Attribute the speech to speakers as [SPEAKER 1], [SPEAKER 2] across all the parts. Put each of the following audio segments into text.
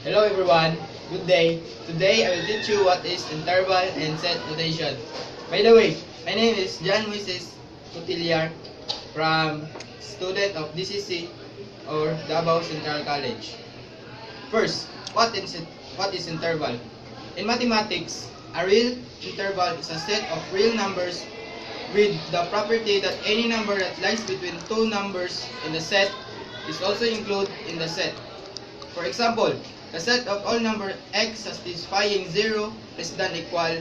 [SPEAKER 1] Hello everyone, good day. Today I will teach you what is interval and set notation. By the way, my name is John Mrs. Cutillar from student of DCC or Davao Central College. First, what is interval? In mathematics, a real interval is a set of real numbers with the property that any number that lies between two numbers in the set is also included in the set. For example, the set of all number x satisfying 0 less than equal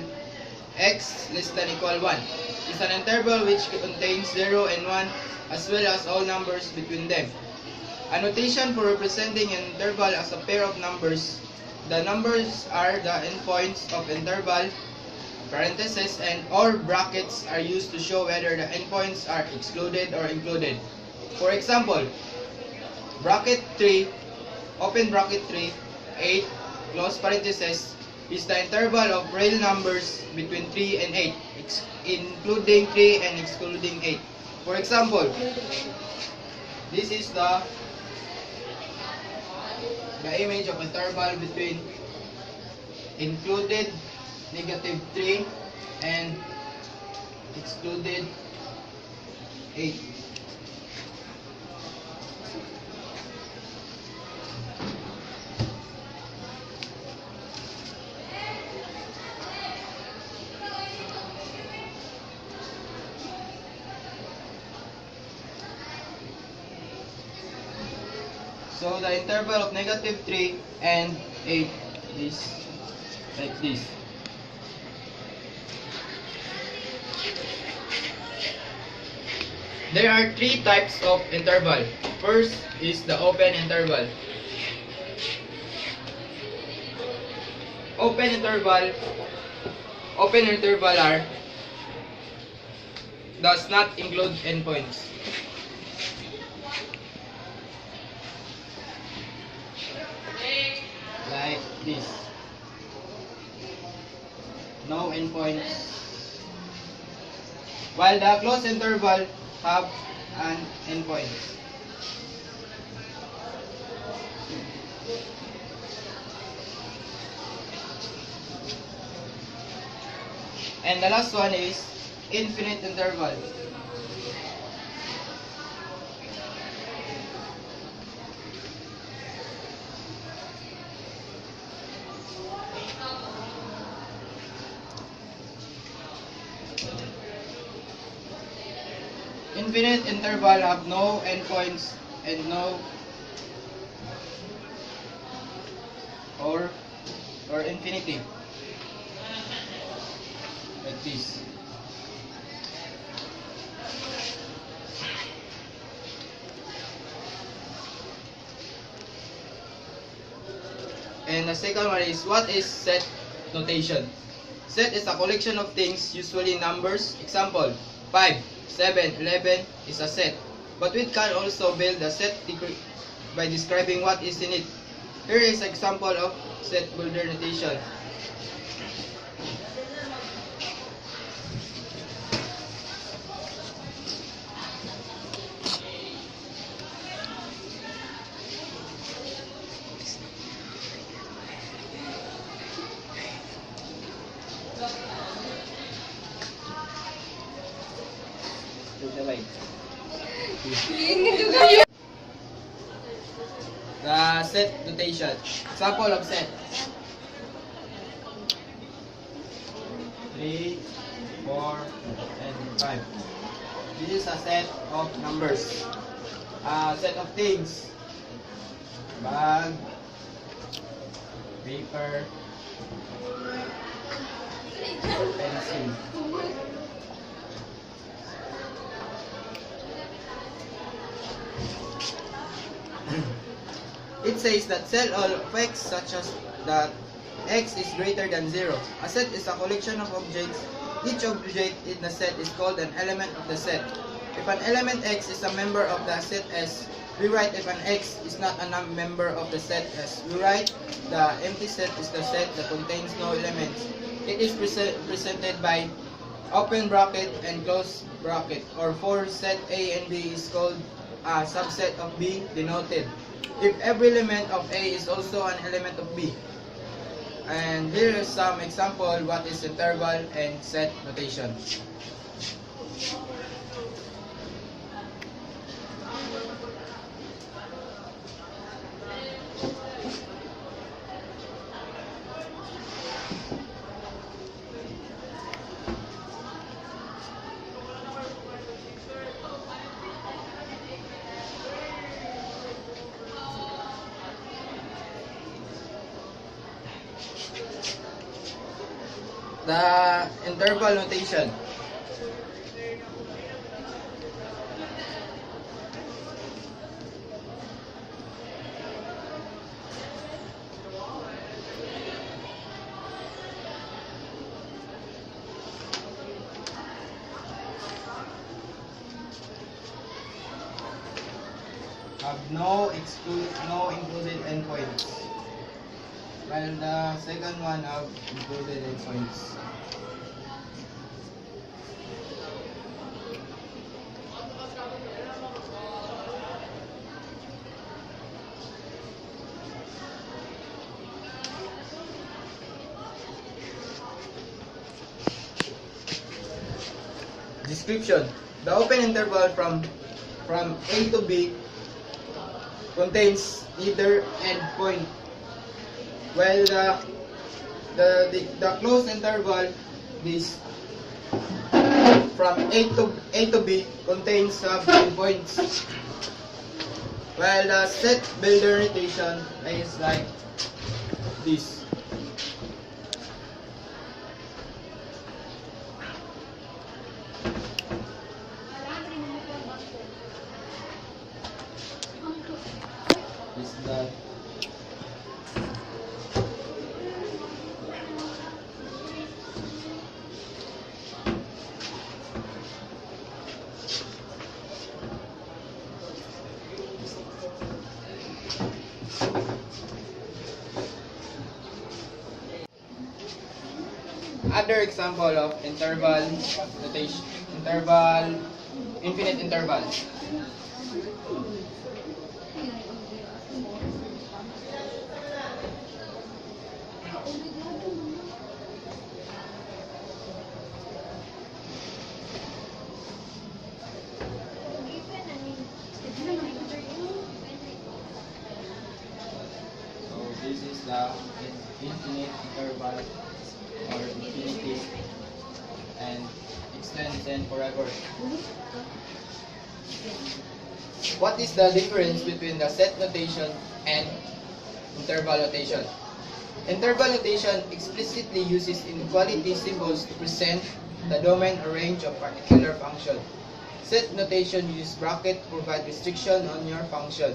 [SPEAKER 1] x less than equal 1 is an interval which contains 0 and 1 as well as all numbers between them. A notation for representing an interval as a pair of numbers. The numbers are the endpoints of interval. Parentheses and or brackets are used to show whether the endpoints are excluded or included. For example, bracket 3 open bracket 3, 8, close parenthesis, is the interval of real numbers between 3 and 8, including 3 and excluding 8. For example, this is the image of interval between included -3 and excluded 8. So the interval of -3 and 8 is like this. There are three types of interval. First is the open interval. Open interval are does not include endpoints. Like this. No endpoints. While the closed interval have an endpoint. And the last one is infinite interval. Infinite interval have no endpoints and no or infinity, like this. And the second one is, what is set notation? Set is a collection of things, usually numbers. Example, 5, 7, 11 is a set. But we can also build a set by describing what is in it. Here is an example of set builder notation. The set notation. Example of set. 3, 4, and 5. This is a set of numbers. A set of things. Bag, paper, pencil. It says that set all of x such as that x is greater than 0. A set is a collection of objects. Each object in the set is called an element of the set. If an element x is a member of the set S, we write if an x is not a member of the set S. We write the empty set is the set that contains no elements. It is presented by open bracket and close bracket, or for set A and B is called a subset of B denoted if every element of A is also an element of B. And here is some example what is interval and set notation. The interval notation. Have no included endpoints. While the second one have included endpoints. Description. The open interval from A to B contains neither endpoint, while the closed interval is from A to B contains sub endpoints, while the set builder notation is like this. Is that other example of interval notation, infinite interval. So this is the infinite interval or infinity and extends and forever. What is the difference between the set notation and interval notation? Interval notation explicitly uses inequality symbols to present the domain or range of particular function. Set notation uses bracket to provide restriction on your function.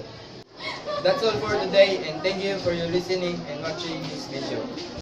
[SPEAKER 1] That's all for today, and thank you for your listening and watching this video.